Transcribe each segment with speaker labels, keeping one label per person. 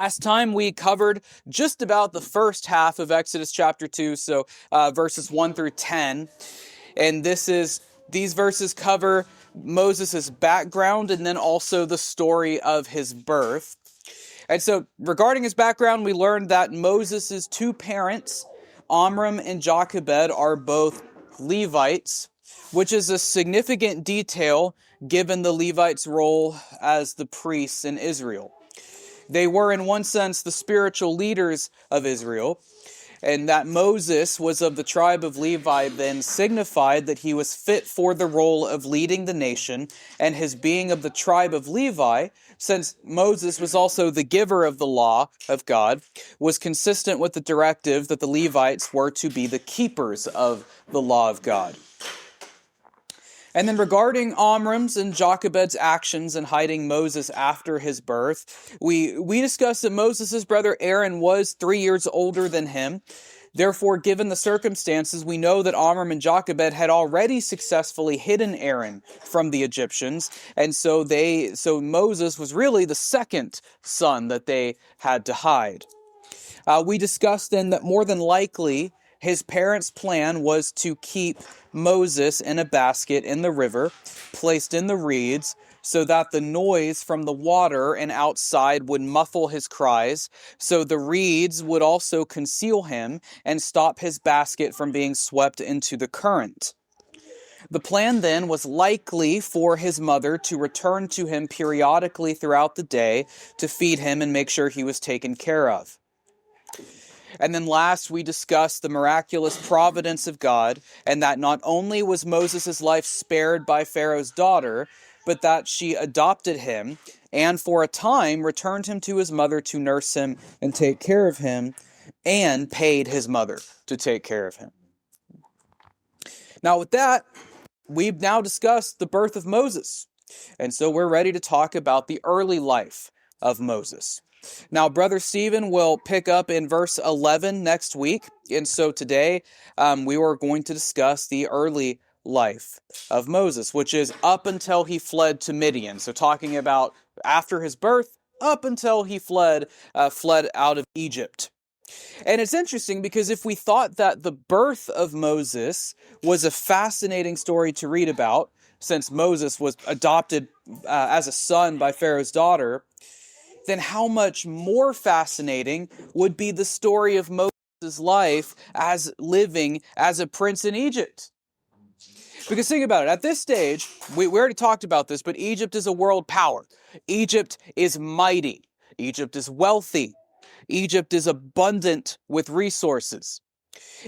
Speaker 1: Last time we covered just about the first half of Exodus chapter 2, so verses 1 through 10. And these verses cover Moses' background and then also the story of his birth. And so regarding his background, we learned that Moses' two parents, Amram and Jochebed, are both Levites, which is a significant detail given the Levites' role as the priests in Israel. They were, in one sense, the spiritual leaders of Israel, and that Moses was of the tribe of Levi then signified that he was fit for the role of leading the nation, and his being of the tribe of Levi, since Moses was also the giver of the law of God, was consistent with the directive that the Levites were to be the keepers of the law of God. And then regarding Amram's and Jochebed's actions in hiding Moses after his birth, we discussed that Moses' brother Aaron was 3 years older than him. Therefore, given the circumstances, we know that Amram and Jochebed had already successfully hidden Aaron from the Egyptians, and so Moses was really the second son that they had to hide. We discussed then that more than likely his parents' plan was to keep Moses in a basket in the river, placed in the reeds, so that the noise from the water and outside would muffle his cries, so the reeds would also conceal him and stop his basket from being swept into the current. The plan then was likely for his mother to return to him periodically throughout the day to feed him and make sure he was taken care of. And then last, we discussed the miraculous providence of God, and that not only was Moses' life spared by Pharaoh's daughter, but that she adopted him, and for a time returned him to his mother to nurse him and take care of him, and paid his mother to take care of him. Now with that, we've now discussed the birth of Moses, and so we're ready to talk about the early life of Moses. Now, Brother Stephen will pick up in verse 11 next week, and so today we were going to discuss the early life of Moses, which is up until he fled to Midian. So talking about after his birth, up until he fled out of Egypt. And it's interesting because if we thought that the birth of Moses was a fascinating story to read about, since Moses was adopted as a son by Pharaoh's daughter, then how much more fascinating would be the story of Moses' life as living as a prince in Egypt. Because think about it, at this stage, we already talked about this, but Egypt is a world power. Egypt is mighty. Egypt is wealthy. Egypt is abundant with resources.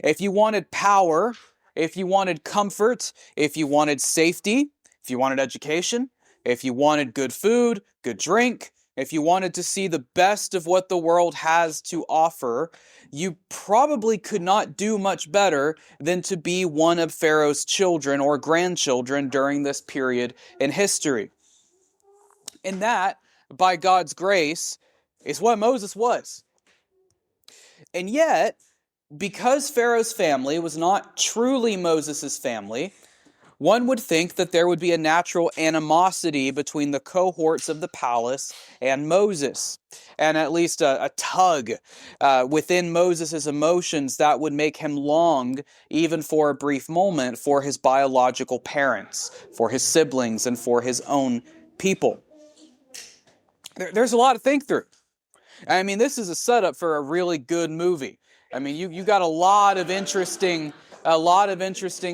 Speaker 1: If you wanted power, if you wanted comfort, if you wanted safety, if you wanted education, if you wanted good food, good drink, if you wanted to see the best of what the world has to offer, you probably could not do much better than to be one of Pharaoh's children or grandchildren during this period in history. And that, by God's grace, is what Moses was. And yet, because Pharaoh's family was not truly Moses' family, one would think that there would be a natural animosity between the cohorts of the palace and Moses, and at least a tug within Moses' emotions that would make him long, even for a brief moment, for his biological parents, for his siblings, and for his own people. There's a lot to think through. I mean, this is a setup for a really good movie. I mean, you got a lot of interesting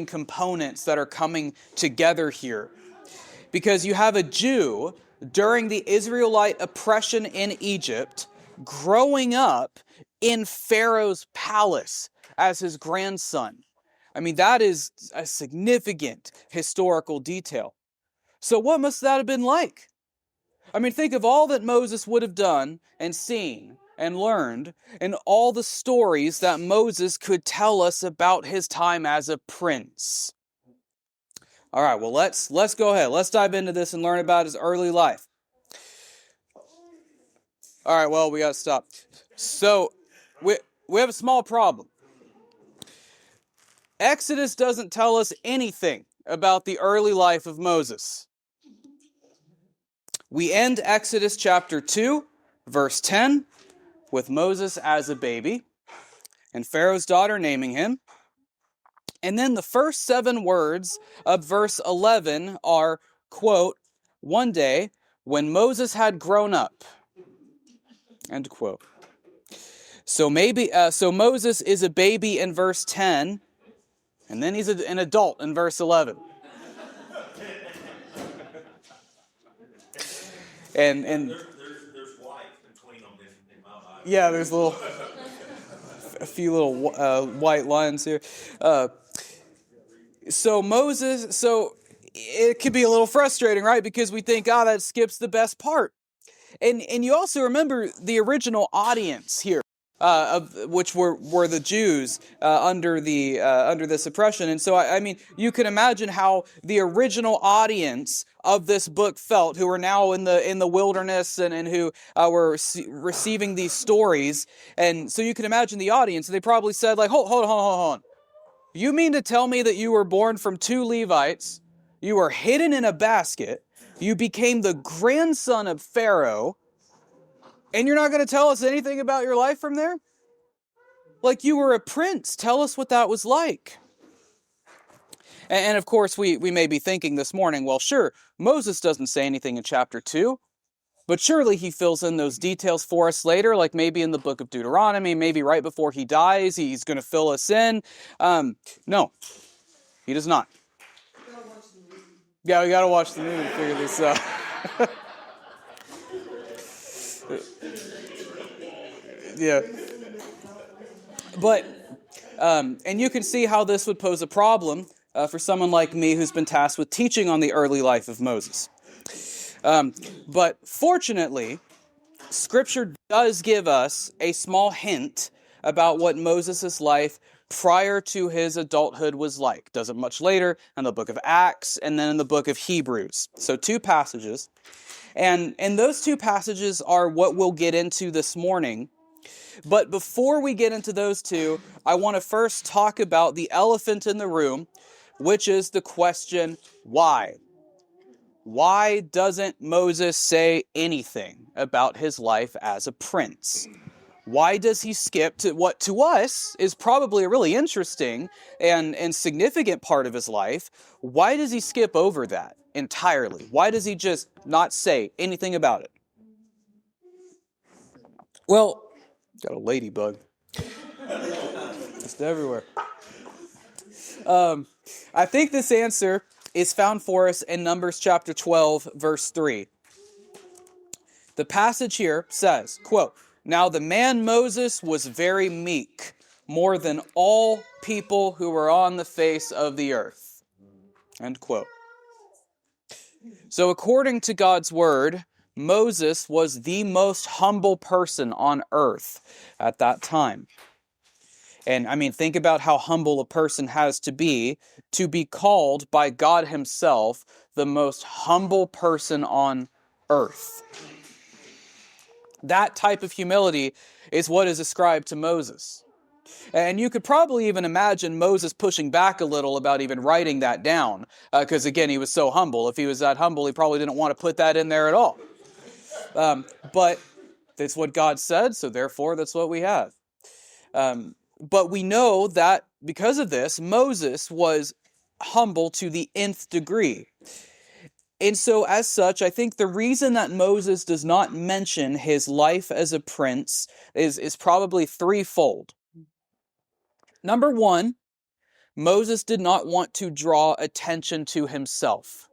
Speaker 1: components that are coming together here. Because you have a Jew during the Israelite oppression in Egypt growing up in Pharaoh's palace as his grandson. I mean, that is a significant historical detail. So what must that have been like? I mean, think of all that Moses would have done and seen and learned, and all the stories that Moses could tell us about his time as a prince. All right, well, let's go ahead. Let's dive into this and learn about his early life. All right, well, we got to stop. So, we have a small problem. Exodus doesn't tell us anything about the early life of Moses. We end Exodus chapter 2, verse 10, with Moses as a baby, and Pharaoh's daughter naming him. And then the first 7 words of verse 11 are, quote, one day when Moses had grown up, end quote. So Moses is a baby in verse 10, and then he's an adult in verse 11. And
Speaker 2: there's white between them in my Bible.
Speaker 1: Yeah, there's a few little white lines here. So it could be a little frustrating, right? Because we think, that skips the best part. And you also remember the original audience here, of which were the Jews under this oppression. And so I mean, you can imagine how the original audience of this book felt, who are now in the wilderness and who were receiving these stories. And so you can imagine the audience. They probably said, like, hold on. You mean to tell me that you were born from 2 Levites, you were hidden in a basket, you became the grandson of Pharaoh, and you're not going to tell us anything about your life from there? Like, you were a prince. Tell us what that was like. And of course, we may be thinking this morning, well, sure, Moses doesn't say anything in chapter 2, but surely he fills in those details for us later, like maybe in the book of Deuteronomy, maybe right before he dies, he's going to fill us in. No, he does not. Yeah, we got to watch the movie to figure this out. Yeah. But, and you can see how this would pose a problem for someone like me who's been tasked with teaching on the early life of Moses. But fortunately, Scripture does give us a small hint about what Moses' life prior to his adulthood was like. Does it much later in the book of Acts and then in the book of Hebrews. So 2 passages. And those 2 passages are what we'll get into this morning. But before we get into those 2, I want to first talk about the elephant in the room, which is the question, why? Why doesn't Moses say anything about his life as a prince? Why does he skip to what to us is probably a really interesting and significant part of his life? Why does he skip over that entirely? Why does he just not say anything about it? Well, got a ladybug. Just everywhere. I think this answer is found for us in Numbers chapter 12, verse 3. The passage here says, quote, "Now the man Moses was very meek, more than all people who were on the face of the earth." End quote. So according to God's word, Moses was the most humble person on earth at that time. And I mean, think about how humble a person has to be called by God himself the most humble person on earth. That type of humility is what is ascribed to Moses. And you could probably even imagine Moses pushing back a little about even writing that down, because again, he was so humble. If he was that humble, he probably didn't want to put that in there at all. But that's what God said, so therefore that's what we have. But we know that because of this, Moses was humble to the nth degree. And so as such, I think the reason that Moses does not mention his life as a prince is probably threefold. Number one, Moses did not want to draw attention to himself.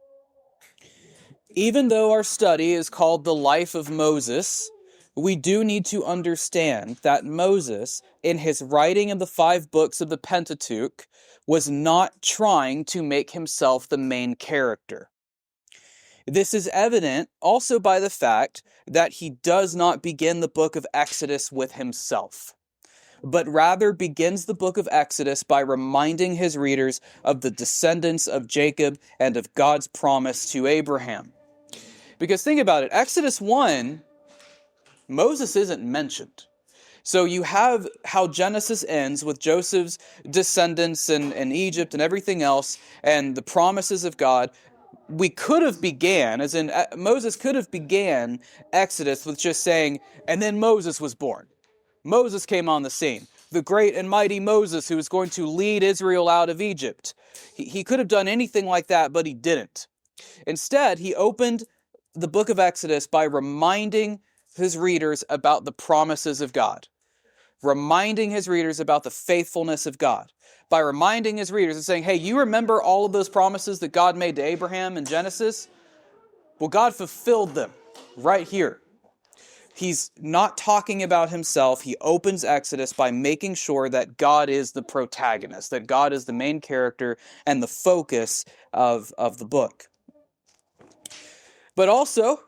Speaker 1: Even though our study is called The Life of Moses, we do need to understand that Moses, in his writing of the 5 books of the Pentateuch, was not trying to make himself the main character. This is evident also by the fact that he does not begin the book of Exodus with himself, but rather begins the book of Exodus by reminding his readers of the descendants of Jacob and of God's promise to Abraham. Because think about it, Exodus 1, Moses isn't mentioned. So you have how Genesis ends with Joseph's descendants in Egypt and everything else, and the promises of God. We could have began, Moses could have began Exodus with just saying, and then Moses was born. Moses came on the scene. The great and mighty Moses who was going to lead Israel out of Egypt. He could have done anything like that, but he didn't. Instead, he opened the book of Exodus by reminding his readers about the promises of God. Reminding his readers about the faithfulness of God. By reminding his readers and saying, hey, you remember all of those promises that God made to Abraham in Genesis? Well, God fulfilled them right here. He's not talking about himself. He opens Exodus by making sure that God is the protagonist, that God is the main character and the focus of the book. But also,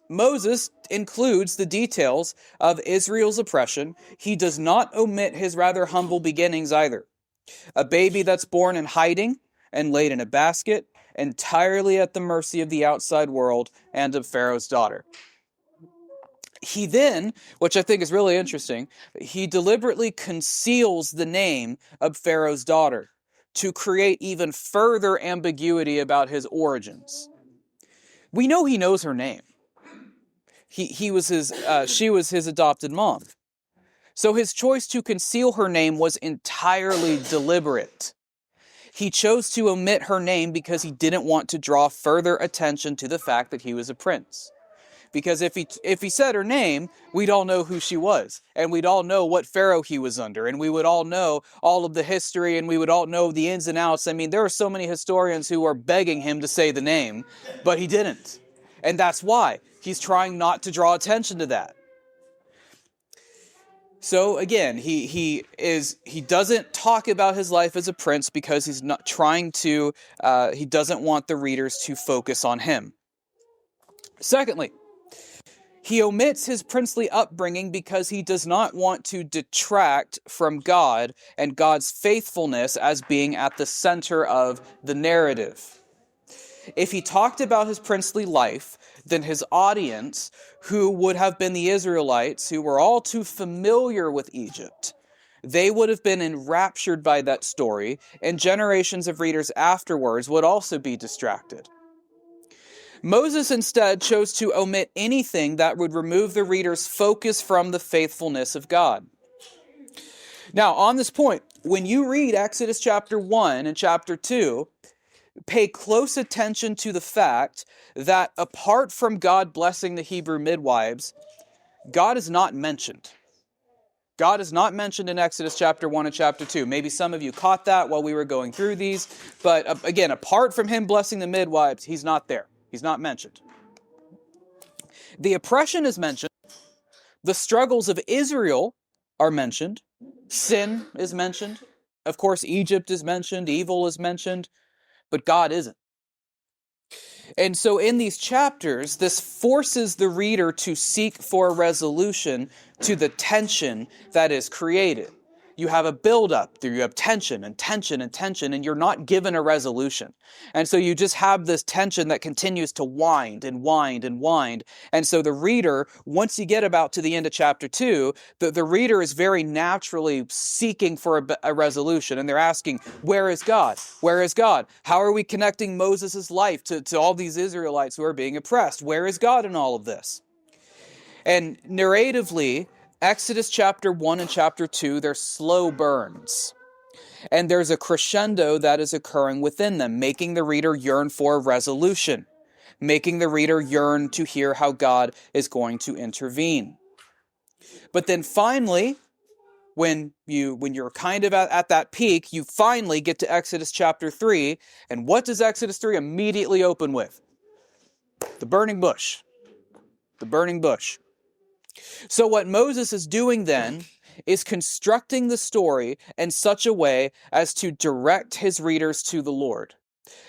Speaker 1: Moses includes the details of Israel's oppression. He does not omit his rather humble beginnings either. A baby that's born in hiding and laid in a basket, entirely at the mercy of the outside world and of Pharaoh's daughter. He then, which I think is really interesting, he deliberately conceals the name of Pharaoh's daughter to create even further ambiguity about his origins. We know he knows her name. She was his adopted mom. So his choice to conceal her name was entirely deliberate. He chose to omit her name because he didn't want to draw further attention to the fact that he was a prince. Because if he said her name, we'd all know who she was, and we'd all know what pharaoh he was under, and we would all know all of the history, and we would all know the ins and outs. I mean, there are so many historians who are begging him to say the name, but he didn't. And that's why. He's trying not to draw attention to that. So again, he doesn't talk about his life as a prince because he's not trying to, he doesn't want the readers to focus on him. Secondly, he omits his princely upbringing because he does not want to detract from God and God's faithfulness as being at the center of the narrative. If he talked about his princely life, then his audience, who would have been the Israelites, who were all too familiar with Egypt, they would have been enraptured by that story, and generations of readers afterwards would also be distracted. Moses instead chose to omit anything that would remove the reader's focus from the faithfulness of God. Now, on this point, when you read Exodus chapter 1 and chapter 2, pay close attention to the fact that apart from God blessing the Hebrew midwives, God is not mentioned. God is not mentioned in Exodus chapter 1 and chapter 2. Maybe some of you caught that while we were going through these, but again, apart from him blessing the midwives, he's not there. He's not mentioned. The oppression is mentioned. The struggles of Israel are mentioned. Sin is mentioned. Of course, Egypt is mentioned. Evil is mentioned. But God isn't. And so in these chapters, this forces the reader to seek for a resolution to the tension that is created. You have a buildup, you have tension and tension and tension, and you're not given a resolution. And so you just have this tension that continues to wind and wind and wind. And so the reader, once you get about to the end of chapter 2, the reader is very naturally seeking for a resolution. And they're asking, where is God? Where is God? How are we connecting Moses' life to all these Israelites who are being oppressed? Where is God in all of this? And narratively, Exodus chapter 1 and chapter 2, they're slow burns. And there's a crescendo that is occurring within them, making the reader yearn for a resolution, making the reader yearn to hear how God is going to intervene. But then finally, when you're kind of at that peak, you finally get to Exodus chapter 3, and what does Exodus 3 immediately open with? The burning bush. The burning bush. So what Moses is doing then is constructing the story in such a way as to direct his readers to the Lord.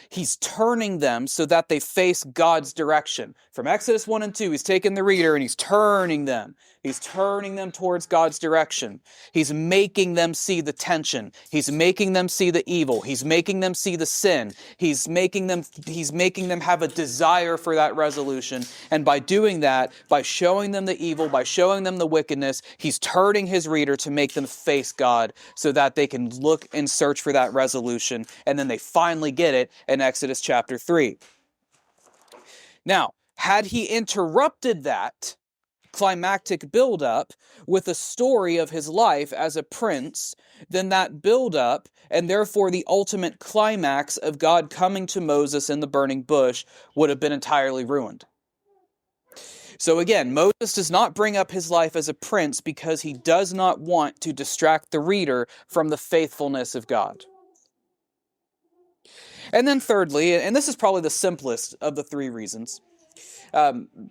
Speaker 1: He's turning them so that they face God's direction. From Exodus 1 and 2, he's taken the reader and he's turning them. He's turning them towards God's direction. He's making them see the tension. He's making them see the evil. He's making them see the sin. He's making them have a desire for that resolution. And by doing that, by showing them the evil, by showing them the wickedness, he's turning his reader to make them face God so that they can look and search for that resolution. And then they finally get it in Exodus chapter 3. Now, had he interrupted that climactic buildup with a story of his life as a prince, then that buildup, and therefore the ultimate climax of God coming to Moses in the burning bush, would have been entirely ruined. So again, Moses does not bring up his life as a prince because he does not want to distract the reader from the faithfulness of God. And then thirdly, and this is probably the simplest of the three reasons,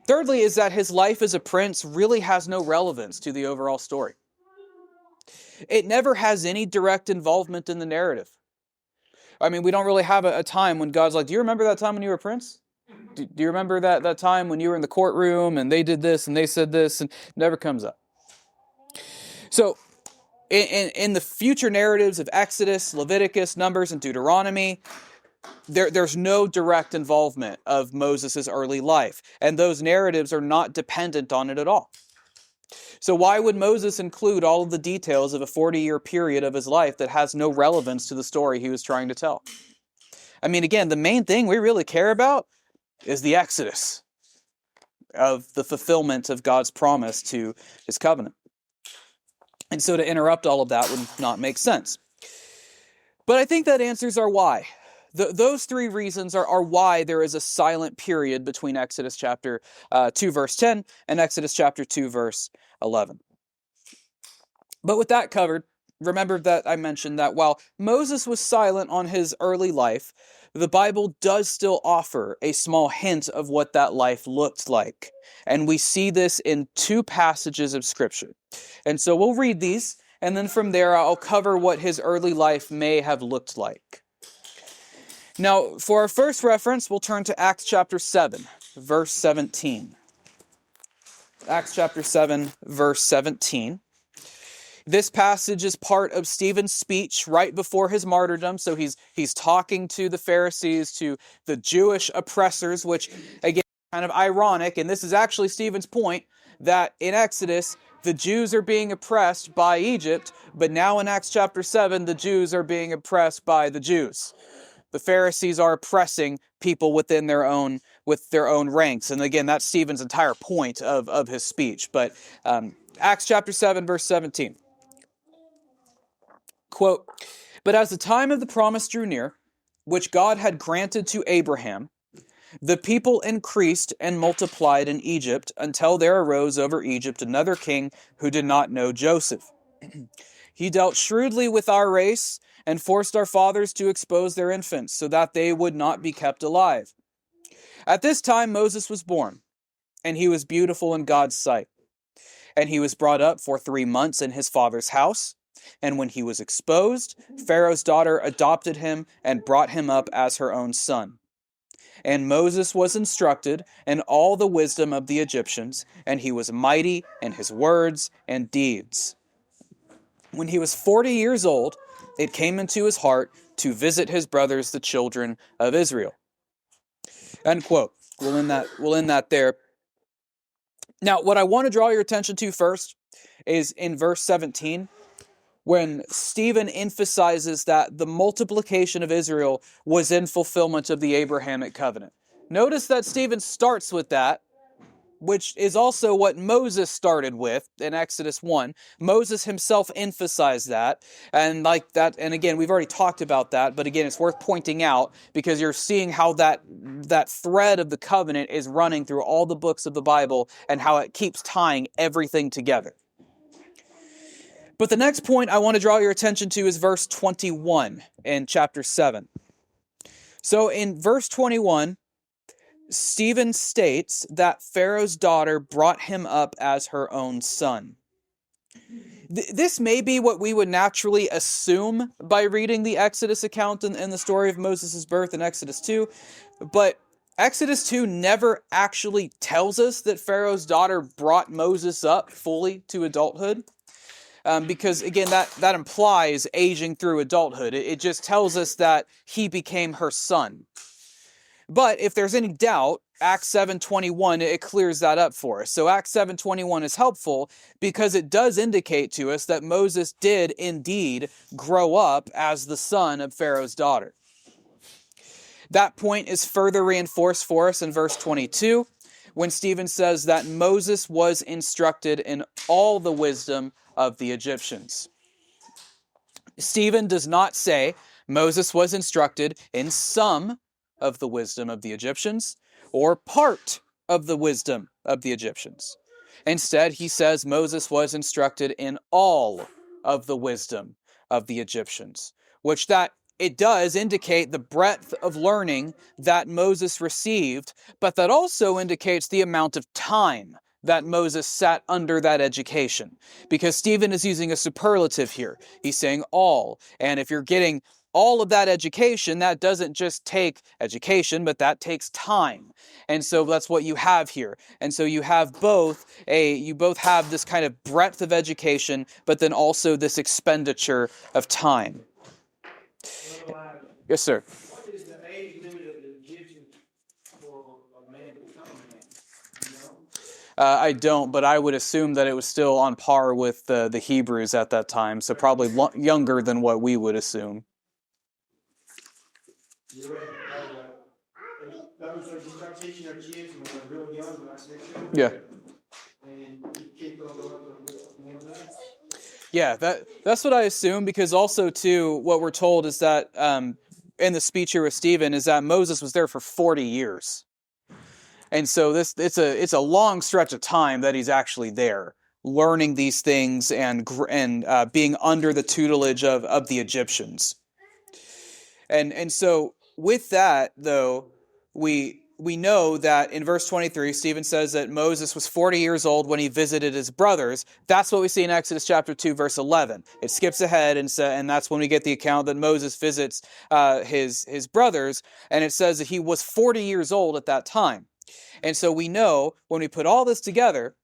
Speaker 1: thirdly is that his life as a prince really has no relevance to the overall story. It never has any direct involvement in the narrative. I mean, we don't really have a time when God's like, do you remember that time when you were a prince? Do you remember that time when you were in the courtroom and they did this and they said this? And it never comes up. So in the future narratives of Exodus, Leviticus, Numbers, and Deuteronomy, there's no direct involvement of Moses' early life. And those narratives are not dependent on it at all. So why would Moses include all of the details of a 40-year period of his life that has no relevance to the story he was trying to tell? I mean, again, the main thing we really care about is the Exodus of the fulfillment of God's promise to his covenant. And so to interrupt all of that would not make sense. But I think that answers our why. Those three reasons are why there is a silent period between Exodus chapter 2 verse 10 and Exodus chapter 2 verse 11. But with that covered, remember that I mentioned that while Moses was silent on his early life, the Bible does still offer a small hint of what that life looked like. And we see this in two passages of Scripture. And so we'll read these, and then from there I'll cover what his early life may have looked like. Now, for our first reference, we'll turn to Acts chapter 7, verse 17. Acts chapter 7, verse 17. This passage is part of Stephen's speech right before his martyrdom. So he's talking to the Pharisees, to the Jewish oppressors, which, again, is kind of ironic. And this is actually Stephen's point, that in Exodus, the Jews are being oppressed by Egypt, but now in Acts chapter 7, the Jews are being oppressed by the Jews. The Pharisees are oppressing people within their own ranks. And again, that's Stephen's entire point of his speech. But Acts chapter 7, verse 17. Quote, "But as the time of the promise drew near, which God had granted to Abraham, the people increased and multiplied in Egypt until there arose over Egypt another king who did not know Joseph. He dealt shrewdly with our race and forced our fathers to expose their infants so that they would not be kept alive. At this time Moses was born, and he was beautiful in God's sight. And he was brought up for 3 months in his father's house. And when he was exposed, Pharaoh's daughter adopted him and brought him up as her own son. And Moses was instructed in all the wisdom of the Egyptians, and he was mighty in his words and deeds. When he was 40 years old, it came into his heart to visit his brothers, the children of Israel." End quote. We'll end that there. Now, what I want to draw your attention to first is in verse 17, when Stephen emphasizes that the multiplication of Israel was in fulfillment of the Abrahamic covenant. Notice that Stephen starts with that, which is also what Moses started with in Exodus 1. Moses himself emphasized that, and again, we've already talked about that, but again, it's worth pointing out because you're seeing how that thread of the covenant is running through all the books of the Bible and how it keeps tying everything together. But the next point I want to draw your attention to is verse 21 in chapter 7. So in verse 21, Stephen states that Pharaoh's daughter brought him up as her own son. This may be what we would naturally assume by reading the Exodus account and the story of Moses' birth in Exodus 2, but Exodus 2 never actually tells us that Pharaoh's daughter brought Moses up fully to adulthood. Because, again, that implies aging through adulthood. It just tells us that he became her son. But if there's any doubt, Acts 7:21, it clears that up for us. So Acts 7:21 is helpful because it does indicate to us that Moses did indeed grow up as the son of Pharaoh's daughter. That point is further reinforced for us in verse 22, when Stephen says that Moses was instructed in all the wisdom of the Egyptians. Stephen does not say Moses was instructed in some of the wisdom of the Egyptians or part of the wisdom of the Egyptians. Instead, he says Moses was instructed in all of the wisdom of the Egyptians, which that it does indicate the breadth of learning that Moses received, but that also indicates the amount of time that Moses sat under that education. Because Stephen is using a superlative here. He's saying all. And if you're getting all of that education, that doesn't just take education, but that takes time. And so that's what you have here. And so you have you both have this kind of breadth of education, but then also this expenditure of time. Yes, sir.
Speaker 3: What is the age limit of the Egyptians for a man to become a man? You know?
Speaker 1: I don't, but I would assume that it was still on par with the Hebrews at that time, so probably younger than what we would assume.
Speaker 3: You're right. That was like you start teaching our kids when they're real young, like 6 years old.
Speaker 1: Yeah.
Speaker 3: And you keep going up.
Speaker 1: Yeah, that's what I assume, because also, too, what we're told is that, in the speech here with Stephen, is that Moses was there for 40 years. And so it's a long stretch of time that he's actually there, learning these things and being under the tutelage of the Egyptians. And so with that, though, we know that in verse 23, Stephen says that Moses was 40 years old when he visited his brothers. That's what we see in Exodus chapter 2, verse 11. It skips ahead, and that's when we get the account that Moses visits his brothers, and it says that he was 40 years old at that time. And so we know, when we put all this together,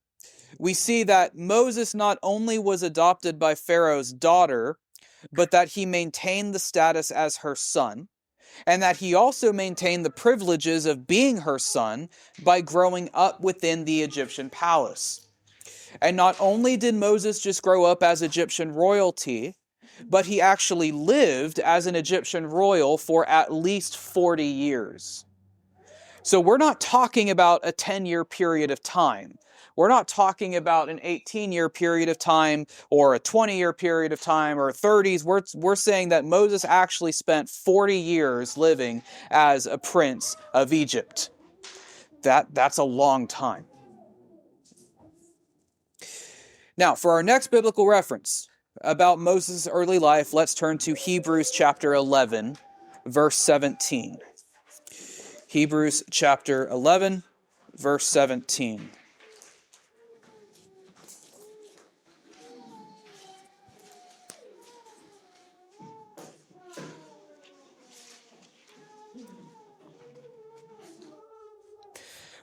Speaker 1: we see that Moses not only was adopted by Pharaoh's daughter, but that he maintained the status as her son, and that he also maintained the privileges of being her son by growing up within the Egyptian palace. And not only did Moses just grow up as Egyptian royalty, but he actually lived as an Egyptian royal for at least 40 years. So we're not talking about a 10-year period of time. We're not talking about an 18-year period of time or a 20-year period of time or 30s. We're saying that Moses actually spent 40 years living as a prince of Egypt. That's a long time. Now, for our next biblical reference about Moses' early life, let's turn to Hebrews chapter 11, verse 17. Hebrews chapter 11, verse 17.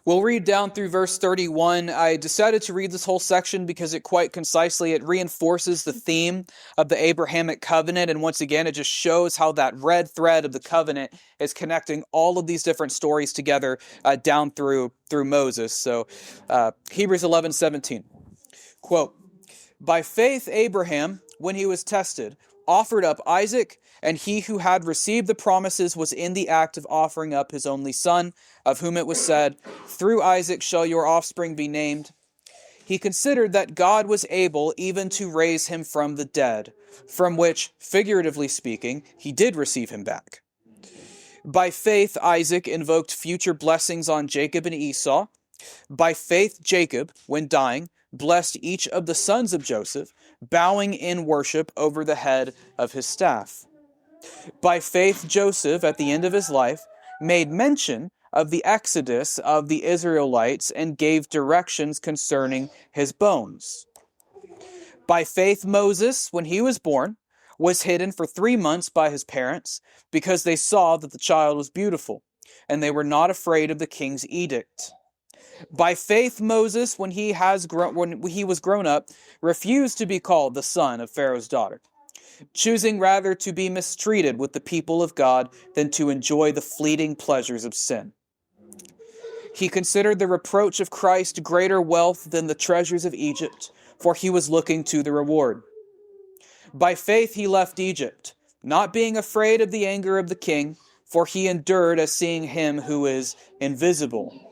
Speaker 1: We'll read down through verse 31. I decided to read this whole section because it quite concisely, it reinforces the theme of the Abrahamic covenant. And once again, it just shows how that red thread of the covenant is connecting all of these different stories together down through Moses. So Hebrews 11:17, quote, "By faith Abraham, when he was tested, offered up Isaac, and he who had received the promises was in the act of offering up his only son, of whom it was said, 'Through Isaac shall your offspring be named.' He considered that God was able even to raise him from the dead, from which, figuratively speaking, he did receive him back. By faith Isaac invoked future blessings on Jacob and Esau. By faith Jacob, when dying, blessed each of the sons of Joseph, bowing in worship over the head of his staff. By faith Joseph, at the end of his life, made mention of the exodus of the Israelites and gave directions concerning his bones. By faith Moses, when he was born, was hidden for 3 months by his parents, because they saw that the child was beautiful, and they were not afraid of the king's edict. By faith Moses, when he was grown up, refused to be called the son of Pharaoh's daughter, choosing rather to be mistreated with the people of God than to enjoy the fleeting pleasures of sin. He considered the reproach of Christ greater wealth than the treasures of Egypt, for he was looking to the reward. By faith he left Egypt, not being afraid of the anger of the king, for he endured as seeing him who is invisible.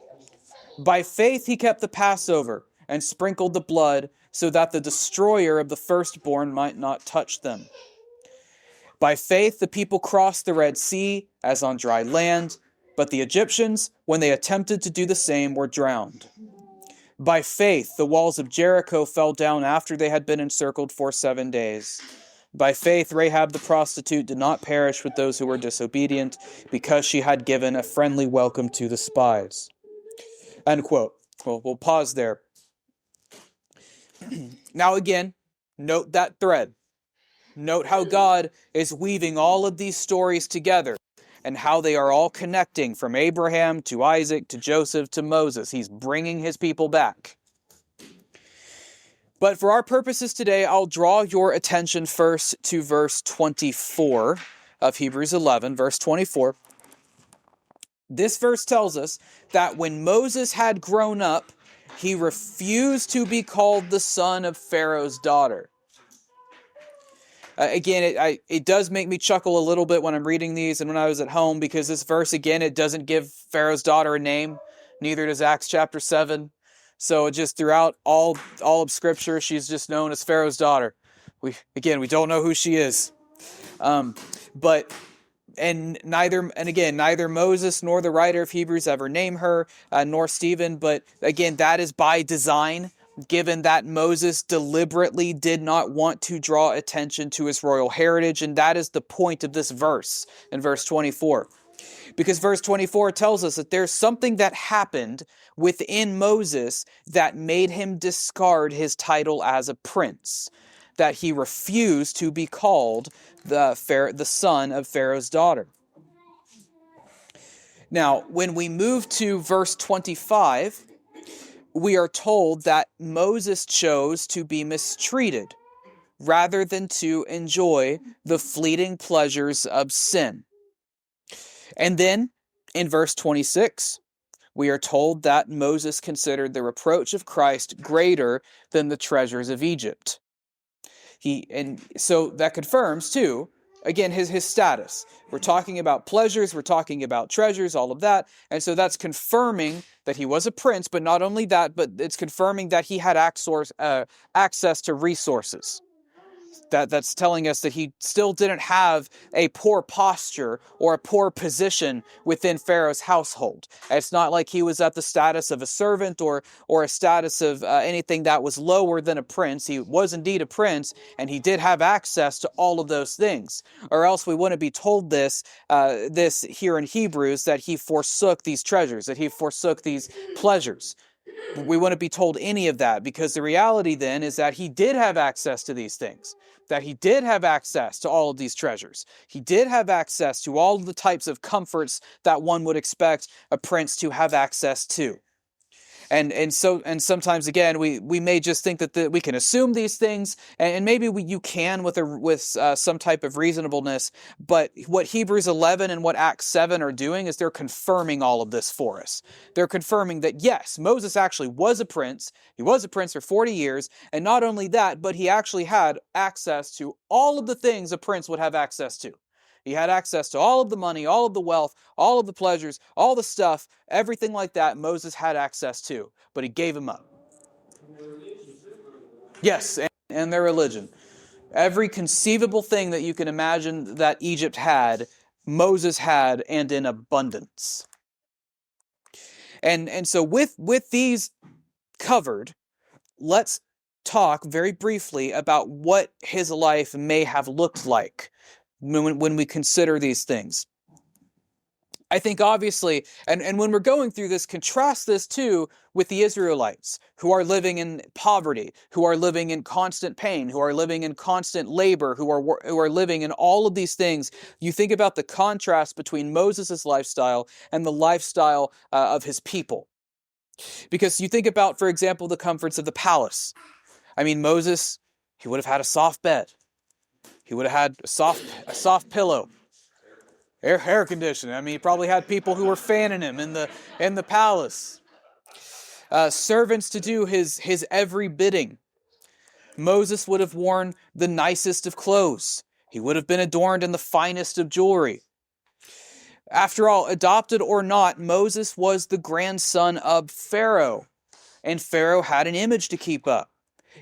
Speaker 1: By faith he kept the Passover and sprinkled the blood so that the destroyer of the firstborn might not touch them. By faith the people crossed the Red Sea as on dry land, but the Egyptians, when they attempted to do the same, were drowned. By faith the walls of Jericho fell down after they had been encircled for 7 days. By faith Rahab the prostitute did not perish with those who were disobedient, because she had given a friendly welcome to the spies. End quote. Well, we'll pause there. Now again, note that thread. Note how God is weaving all of these stories together and how they are all connecting from Abraham to Isaac to Joseph to Moses. He's bringing his people back. But for our purposes today, I'll draw your attention first to verse 24 of Hebrews 11, verse 24. This verse tells us that when Moses had grown up, he refused to be called the son of Pharaoh's daughter. Again, it does make me chuckle a little bit when I'm reading these and when I was at home, because this verse, again, it doesn't give Pharaoh's daughter a name. Neither does Acts chapter 7. So just throughout all of Scripture, she's just known as Pharaoh's daughter. We don't know who she is. Neither Moses nor the writer of Hebrews ever name her, nor Stephen. But again, that is by design, given that Moses deliberately did not want to draw attention to his royal heritage. And that is the point of this verse in verse 24. Because verse 24 tells us that there's something that happened within Moses that made him discard his title as a prince, that he refused to be called the son of Pharaoh's daughter. Now, when we move to verse 25, we are told that Moses chose to be mistreated rather than to enjoy the fleeting pleasures of sin. And then, in verse 26, we are told that Moses considered the reproach of Christ greater than the treasures of Egypt. So that confirms, too, again, his status. We're talking about pleasures, we're talking about treasures, all of that. And so that's confirming that he was a prince, but not only that, but it's confirming that he had access to resources. That's telling us that he still didn't have a poor posture or a poor position within Pharaoh's household. It's not like he was at the status of a servant or a status of anything that was lower than a prince. He was indeed a prince, and he did have access to all of those things. Or else we wouldn't be told this here in Hebrews, that he forsook these treasures, that he forsook these pleasures. We wouldn't be told any of that, because the reality then is that he did have access to these things, that he did have access to all of these treasures. He did have access to all of the types of comforts that one would expect a prince to have access to. And sometimes again we may just think that we can assume these things, and maybe you can with some type of reasonableness. But what Hebrews 11 and what Acts 7 are doing is they're confirming all of this for us. They're confirming that yes, Moses actually was a prince. He was a prince for 40 years, and not only that, but he actually had access to all of the things a prince would have access to. He had access to all of the money, all of the wealth, all of the pleasures, all the stuff, everything like that Moses had access to, but he gave him up. Yes, and their religion. Every conceivable thing that you can imagine that Egypt had, Moses had, and in abundance. And so with these covered, let's talk very briefly about what his life may have looked like when we consider these things. I think obviously, and when we're going through this, contrast this too with the Israelites, who are living in poverty, who are living in constant pain, who are living in constant labor, who are living in all of these things. You think about the contrast between Moses' lifestyle and the lifestyle of his people. Because you think about, for example, the comforts of the palace. I mean, Moses, he would have had a soft bed. He would have had a soft pillow, air conditioning. I mean, he probably had people who were fanning him in the palace. Servants to do his every bidding. Moses would have worn the nicest of clothes. He would have been adorned in the finest of jewelry. After all, adopted or not, Moses was the grandson of Pharaoh, and Pharaoh had an image to keep up.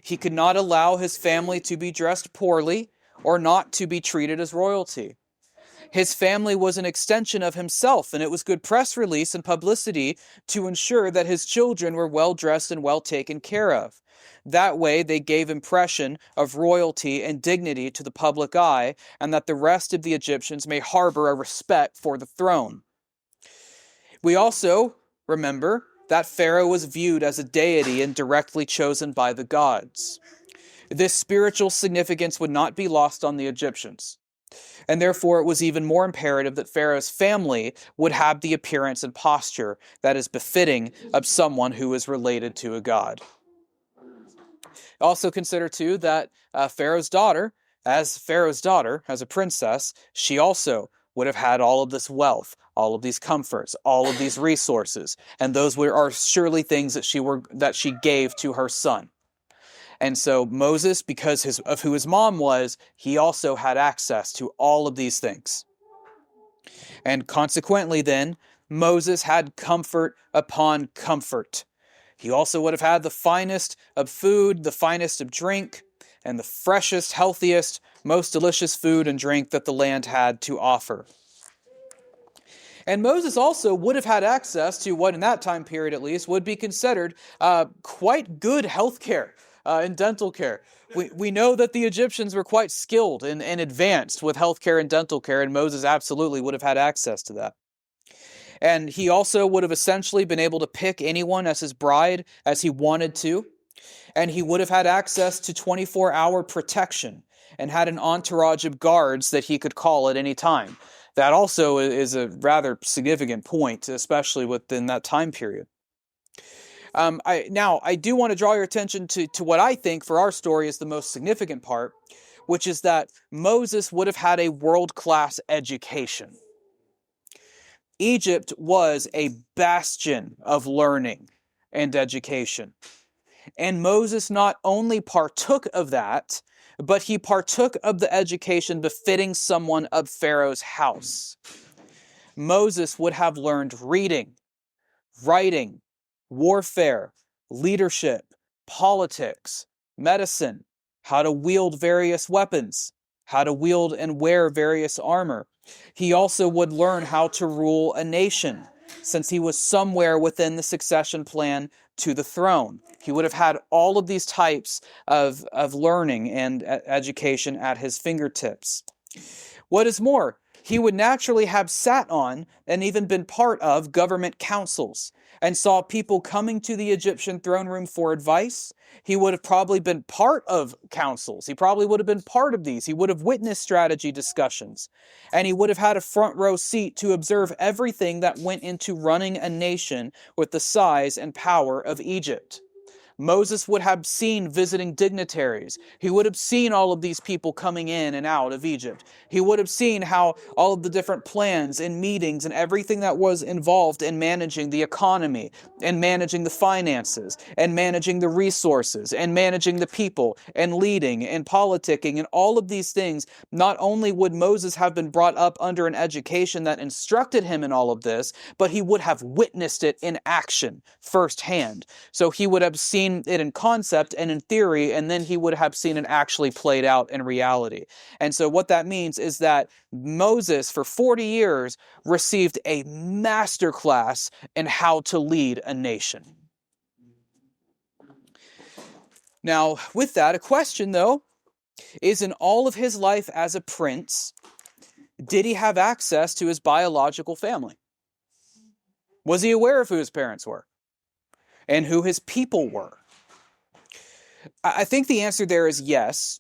Speaker 1: He could not allow his family to be dressed poorly or not to be treated as royalty. His family was an extension of himself, and it was good press release and publicity to ensure that his children were well dressed and well taken care of. That way, they gave impression of royalty and dignity to the public eye, and that the rest of the Egyptians may harbor a respect for the throne. We also remember that Pharaoh was viewed as a deity and directly chosen by the gods. This spiritual significance would not be lost on the Egyptians, and therefore it was even more imperative that Pharaoh's family would have the appearance and posture that is befitting of someone who is related to a god. Also consider, too, that Pharaoh's daughter, as a princess, she also would have had all of this wealth, all of these comforts, all of these resources, and those are surely things that she gave to her son. And so Moses, because of who his mom was, he also had access to all of these things. And consequently then, Moses had comfort upon comfort. He also would have had the finest of food, the finest of drink, and the freshest, healthiest, most delicious food and drink that the land had to offer. And Moses also would have had access to what in that time period at least would be considered quite good health care and dental care. We know that the Egyptians were quite skilled and advanced with health care and dental care, and Moses absolutely would have had access to that. And he also would have essentially been able to pick anyone as his bride as he wanted to. And he would have had access to 24-hour protection and had an entourage of guards that he could call at any time. That also is a rather significant point, especially within that time period. I do want to draw your attention to what I think for our story is the most significant part, which is that Moses would have had a world-class education. Egypt was a bastion of learning and education. And Moses not only partook of that, but he partook of the education befitting someone of Pharaoh's house. Moses would have learned reading, writing, warfare, leadership, politics, medicine, how to wield various weapons, how to wield and wear various armor. He also would learn how to rule a nation, since he was somewhere within the succession plan to the throne. He would have had all of these types of learning and education at his fingertips. What is more, he would naturally have sat on and even been part of government councils and saw people coming to the Egyptian throne room for advice. He would have probably been part of councils. He probably would have been part of these. He would have witnessed strategy discussions. And he would have had a front row seat to observe everything that went into running a nation with the size and power of Egypt. Moses would have seen visiting dignitaries. He would have seen all of these people coming in and out of Egypt. He would have seen how all of the different plans and meetings and everything that was involved in managing the economy and managing the finances and managing the resources and managing the people and leading and politicking and all of these things. Not only would Moses have been brought up under an education that instructed him in all of this, but he would have witnessed it in action firsthand. So he would have seen it in concept and in theory, and then he would have seen it actually played out in reality. And so what that means is that Moses, for 40 years, received a masterclass in how to lead a nation. Now, with that, a question, though, is in all of his life as a prince, did he have access to his biological family? Was he aware of who his parents were and who his people were? I think the answer there is yes.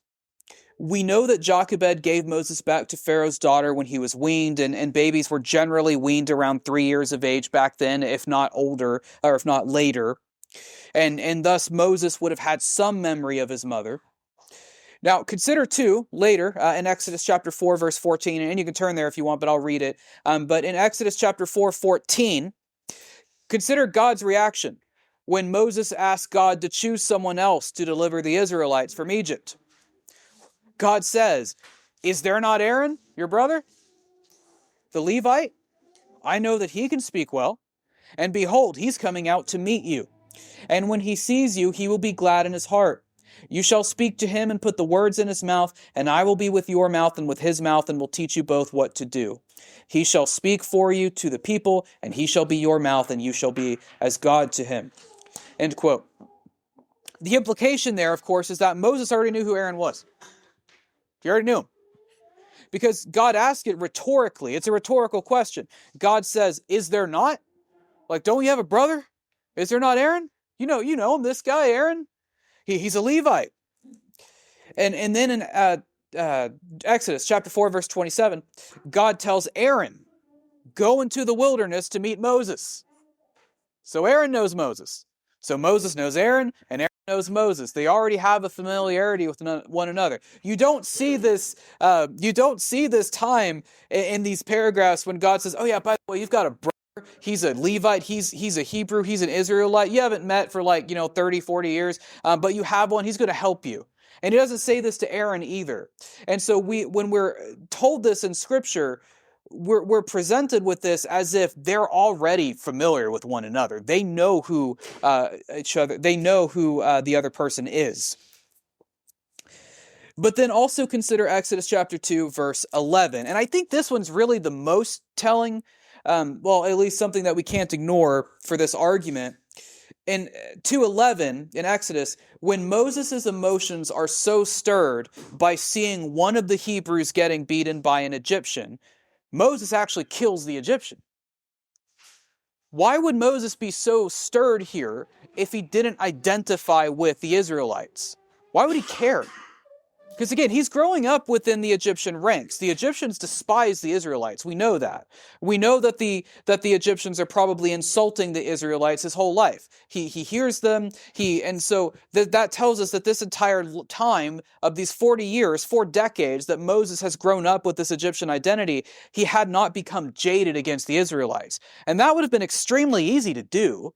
Speaker 1: We know that Jochebed gave Moses back to Pharaoh's daughter when he was weaned, and babies were generally weaned around 3 years of age back then, if not older, or if not later. And thus Moses would have had some memory of his mother. Now, consider too, later, in Exodus chapter 4, verse 14, and you can turn there if you want, but I'll read it. But in Exodus chapter 4, 14, consider God's reaction when Moses asked God to choose someone else to deliver the Israelites from Egypt. God says, "Is there not Aaron, your brother, the Levite? I know that he can speak well. And behold, he's coming out to meet you. And when he sees you, he will be glad in his heart. You shall speak to him and put the words in his mouth, and I will be with your mouth and with his mouth, and will teach you both what to do. He shall speak for you to the people, and he shall be your mouth, and you shall be as God to him." End quote. The implication there, of course, is that Moses already knew who Aaron was. He already knew him. Because God asked it rhetorically. It's a rhetorical question. God says, "Is there not? Like, don't you have a brother? Is there not Aaron? You know him, this guy, Aaron. He's a Levite." And then in Exodus chapter 4, verse 27, God tells Aaron, "Go into the wilderness to meet Moses." So Aaron knows Moses. So Moses knows Aaron, and Aaron knows Moses. They already have a familiarity with one another. You don't see this. You don't see this time in these paragraphs when God says, "Oh yeah, by the way, you've got a brother. He's a Levite. He's a Hebrew. He's an Israelite. You haven't met for 30, 40 years, but you have one. He's going to help you." And he doesn't say this to Aaron either. And so when we're told this in Scripture, we're presented with this as if they're already familiar with one another. They know who each other. They know who the other person is. But then also consider Exodus chapter 2, verse 11. And I think this one's really the most telling, well, at least something that we can't ignore for this argument. In 2:11 in Exodus, when Moses' emotions are so stirred by seeing one of the Hebrews getting beaten by an Egyptian, Moses actually kills the Egyptian. Why would Moses be so stirred here if he didn't identify with the Israelites? Why would he care? Because again, he's growing up within the Egyptian ranks. The Egyptians despise the Israelites. We know that. We know that the Egyptians are probably insulting the Israelites his whole life. He hears them. And so that tells us that this entire time of these 40 years, 4 decades that Moses has grown up with this Egyptian identity, he had not become jaded against the Israelites. And that would have been extremely easy to do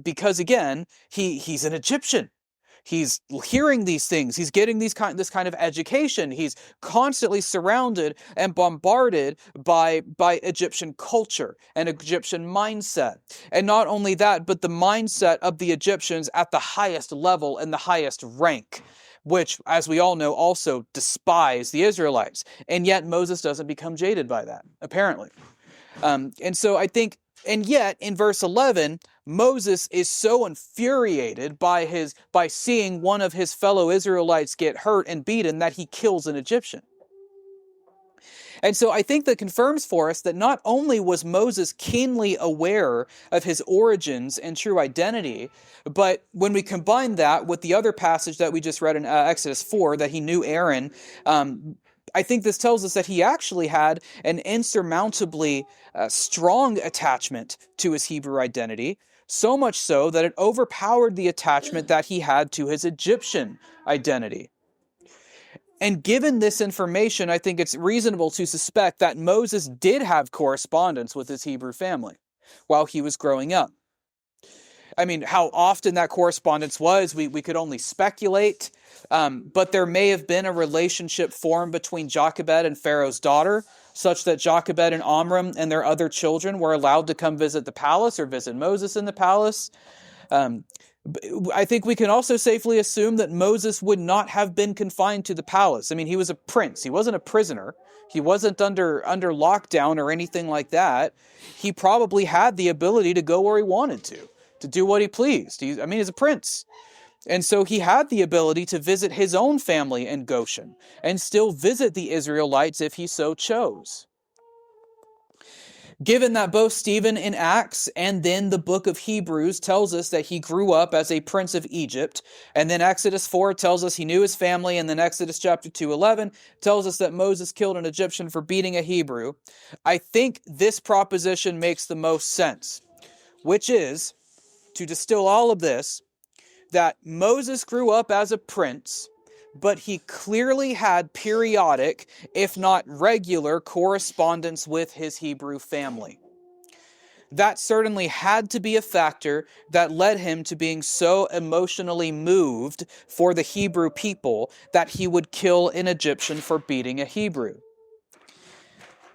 Speaker 1: because again, he's an Egyptian. He's hearing these things. He's getting this kind of education. He's constantly surrounded and bombarded by Egyptian culture and Egyptian mindset. And not only that, but the mindset of the Egyptians at the highest level and the highest rank, which, as we all know, also despise the Israelites. And yet Moses doesn't become jaded by that, apparently. And so I think, and yet in verse 11, Moses is so infuriated by seeing one of his fellow Israelites get hurt and beaten that he kills an Egyptian. And so I think that confirms for us that not only was Moses keenly aware of his origins and true identity, but when we combine that with the other passage that we just read in Exodus 4, that he knew Aaron, I think this tells us that he actually had an insurmountably strong attachment to his Hebrew identity, so much so that it overpowered the attachment that he had to his Egyptian identity. And given this information, I think it's reasonable to suspect that Moses did have correspondence with his Hebrew family while he was growing up. I mean, how often that correspondence was, we could only speculate, but there may have been a relationship formed between Jochebed and Pharaoh's daughter, such that Jochebed and Amram and their other children were allowed to come visit the palace or visit Moses in the palace. I think we can also safely assume that Moses would not have been confined to the palace. I mean, he was a prince. He wasn't a prisoner. He wasn't under lockdown or anything like that. He probably had the ability to go where he wanted to do what he pleased. He's a prince. And so he had the ability to visit his own family in Goshen and still visit the Israelites if he so chose. Given that both Stephen in Acts and then the book of Hebrews tells us that he grew up as a prince of Egypt, and then Exodus 4 tells us he knew his family, and then Exodus chapter 2:11 tells us that Moses killed an Egyptian for beating a Hebrew, I think this proposition makes the most sense, which is, to distill all of this, that Moses grew up as a prince, but he clearly had periodic, if not regular, correspondence with his Hebrew family. That certainly had to be a factor that led him to being so emotionally moved for the Hebrew people that he would kill an Egyptian for beating a Hebrew.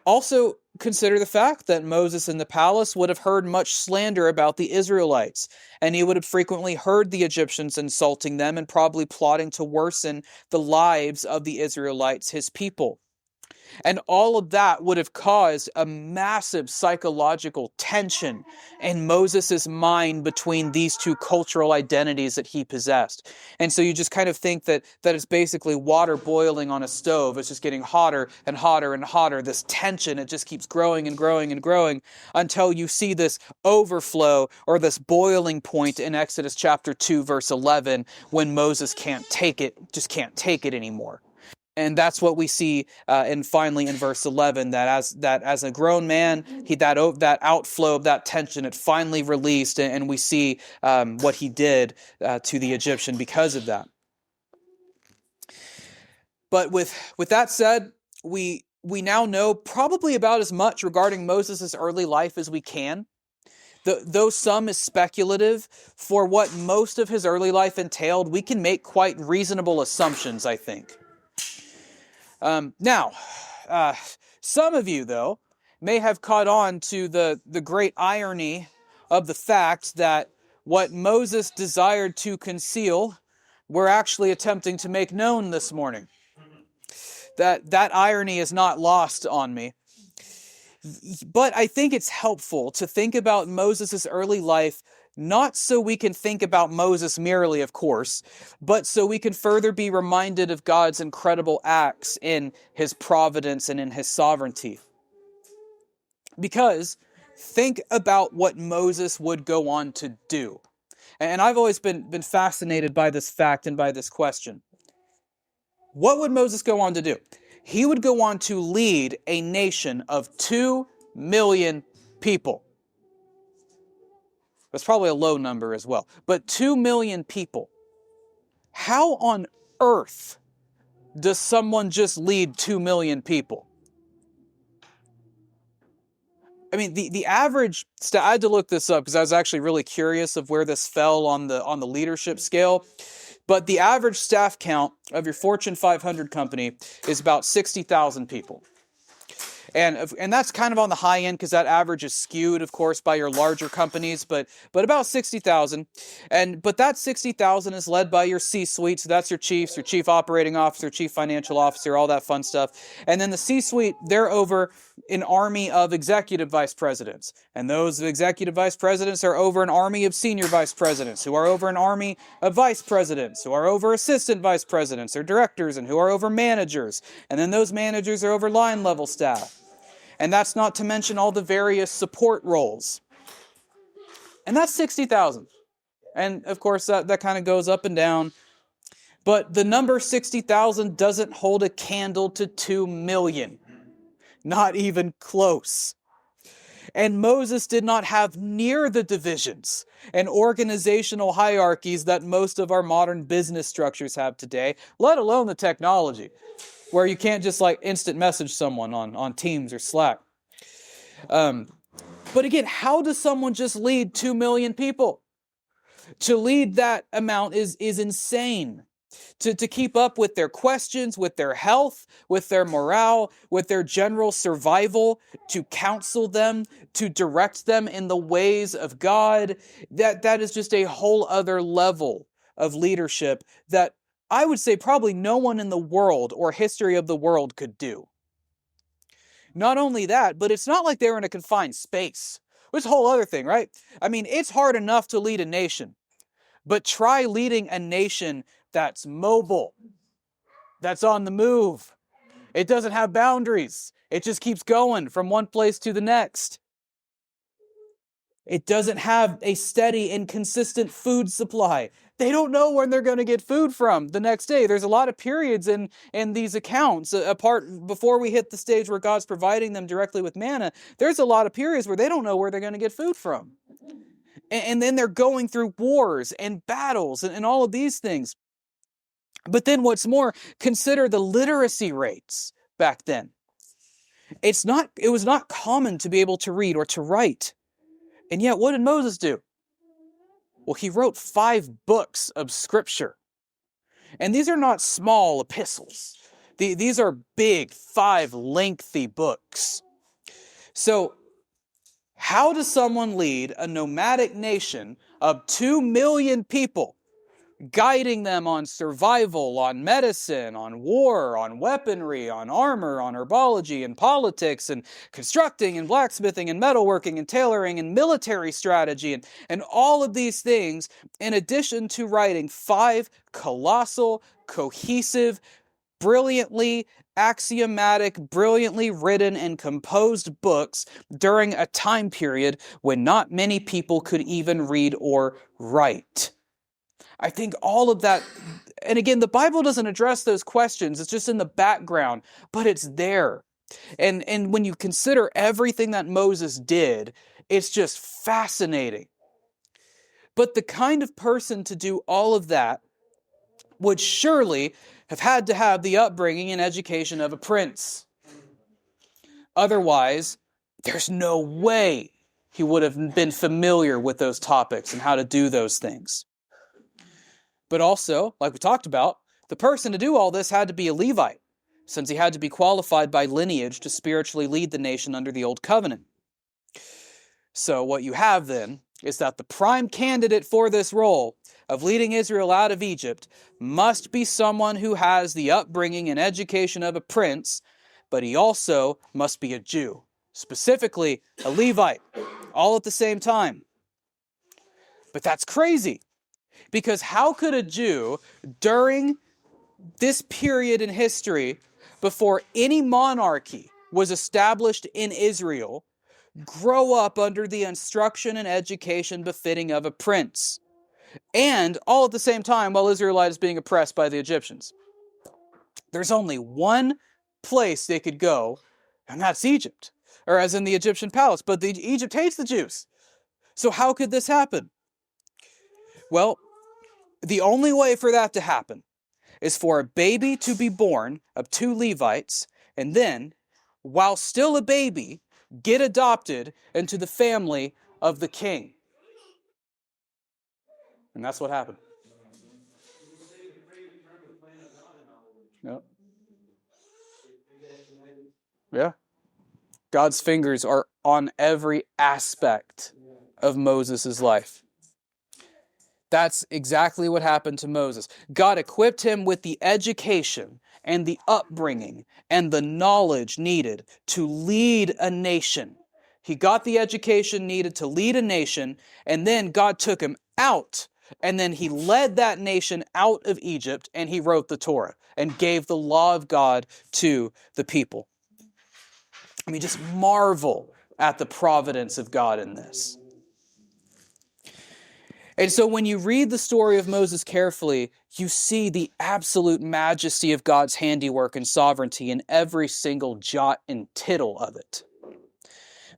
Speaker 1: Also, consider the fact that Moses in the palace would have heard much slander about the Israelites, and he would have frequently heard the Egyptians insulting them and probably plotting to worsen the lives of the Israelites, his people. And all of that would have caused a massive psychological tension in Moses' mind between these two cultural identities that he possessed. And so you just kind of think that it's basically water boiling on a stove. It's just getting hotter and hotter and hotter. This tension, it just keeps growing and growing and growing until you see this overflow or this boiling point in Exodus chapter 2, verse 11, when Moses can't take it anymore. And that's what we see, and finally in verse 11, that as a grown man, that outflow of that tension, it finally released, and we see what he did to the Egyptian because of that. But with that said, we now know probably about as much regarding Moses' early life as we can. Though some is speculative, for what most of his early life entailed, we can make quite reasonable assumptions, I think. Now, some of you, though, may have caught on to the great irony of the fact that what Moses desired to conceal, we're actually attempting to make known this morning. That irony is not lost on me. But I think it's helpful to think about Moses' early life, not so we can think about Moses merely, of course, but so we can further be reminded of God's incredible acts in his providence and in his sovereignty. Because think about what Moses would go on to do. And I've always been fascinated by this fact and by this question. What would Moses go on to do? He would go on to lead a nation of 2 million people. That's probably a low number as well. But 2 million people. How on earth does someone just lead 2 million people? I mean, the average, I had to look this up because I was actually really curious of where this fell on the leadership scale. But the average staff count of your Fortune 500 company is about 60,000 people. And that's kind of on the high end because that average is skewed, of course, by your larger companies, but about 60,000. But that 60,000 is led by your C-suite, so that's your chiefs, your chief operating officer, chief financial officer, all that fun stuff. And then the C-suite, they're over an army of executive vice presidents. And those executive vice presidents are over an army of senior vice presidents, who are over an army of vice presidents, who are over assistant vice presidents or directors, and who are over managers. And then those managers are over line level staff. And that's not to mention all the various support roles. And that's 60,000. And of course, that kind of goes up and down. But the number 60,000 doesn't hold a candle to 2 million. Not even close. And Moses did not have near the divisions and organizational hierarchies that most of our modern business structures have today, let alone the technology, where you can't just instant message someone on Teams or Slack. But again, how does someone just lead 2 million people? To lead that amount is insane. To keep up with their questions, with their health, with their morale, with their general survival, to counsel them, to direct them in the ways of God, that is just a whole other level of leadership that I would say probably no one in the world or history of the world could do. Not only that, but it's not like they were in a confined space. It's a whole other thing, right? I mean, it's hard enough to lead a nation, but try leading a nation that's mobile, that's on the move. It doesn't have boundaries. It just keeps going from one place to the next. It doesn't have a steady and consistent food supply. They don't know when they're going to get food from the next day. There's a lot of periods in these accounts, apart before we hit the stage where God's providing them directly with manna. There's a lot of periods where they don't know where they're going to get food from. And then they're going through wars and battles and all of these things. But then what's more, consider the literacy rates back then. It was not common to be able to read or to write. And yet, what did Moses do? Well, he wrote 5 books of scripture. And these are not small epistles. These are big, 5 lengthy books. So, how does someone lead a nomadic nation of 2 million people, guiding them on survival, on medicine, on war, on weaponry, on armor, on herbology, and politics, and constructing, and blacksmithing, and metalworking, and tailoring, and military strategy, and all of these things, in addition to writing 5 colossal, cohesive, brilliantly axiomatic, brilliantly written and composed books during a time period when not many people could even read or write. I think all of that, and again, the Bible doesn't address those questions. It's just in the background, but it's there. And when you consider everything that Moses did, it's just fascinating. But the kind of person to do all of that would surely have had to have the upbringing and education of a prince. Otherwise, there's no way he would have been familiar with those topics and how to do those things. But also, like we talked about, the person to do all this had to be a Levite, since he had to be qualified by lineage to spiritually lead the nation under the Old Covenant. So what you have then is that the prime candidate for this role of leading Israel out of Egypt must be someone who has the upbringing and education of a prince, but he also must be a Jew, specifically a Levite, all at the same time. But that's crazy, because how could a Jew, during this period in history, before any monarchy was established in Israel, grow up under the instruction and education befitting of a prince? And all at the same time, while Israelite is being oppressed by the Egyptians. There's only one place they could go, and that's Egypt. Or as in the Egyptian palace. But Egypt hates the Jews. So how could this happen? Well, the only way for that to happen is for a baby to be born of 2 Levites, and then, while still a baby, get adopted into the family of the king. And that's what happened. Yep. Yeah. God's fingers are on every aspect of Moses' life. That's exactly what happened to Moses. God equipped him with the education and the upbringing and the knowledge needed to lead a nation. He got the education needed to lead a nation, and then God took him out, and then he led that nation out of Egypt, and he wrote the Torah and gave the law of God to the people. I mean, just marvel at the providence of God in this. And so when you read the story of Moses carefully, you see the absolute majesty of God's handiwork and sovereignty in every single jot and tittle of it.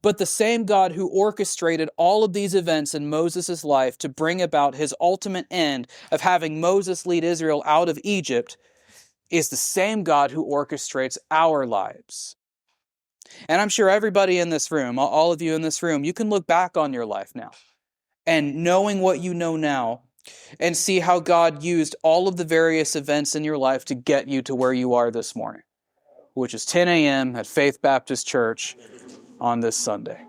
Speaker 1: But the same God who orchestrated all of these events in Moses' life to bring about his ultimate end of having Moses lead Israel out of Egypt is the same God who orchestrates our lives. And I'm sure everybody in this room, all of you in this room, you can look back on your life now and knowing what you know now and see how God used all of the various events in your life to get you to where you are this morning, which is 10 a.m. at Faith Baptist Church on this Sunday.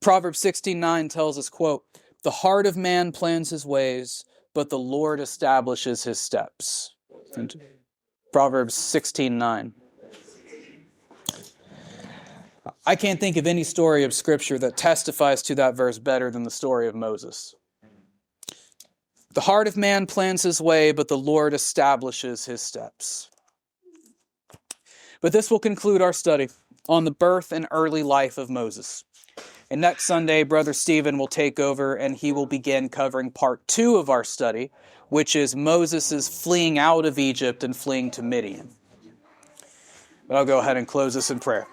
Speaker 1: Proverbs 16:9 tells us, quote, "The heart of man plans his ways, but the Lord establishes his steps." And Proverbs 16:9. I can't think of any story of Scripture that testifies to that verse better than the story of Moses. The heart of man plans his way, but the Lord establishes his steps. But this will conclude our study on the birth and early life of Moses. And next Sunday, Brother Stephen will take over and he will begin covering part 2 of our study, which is Moses' fleeing out of Egypt and fleeing to Midian. But I'll go ahead and close this in prayer.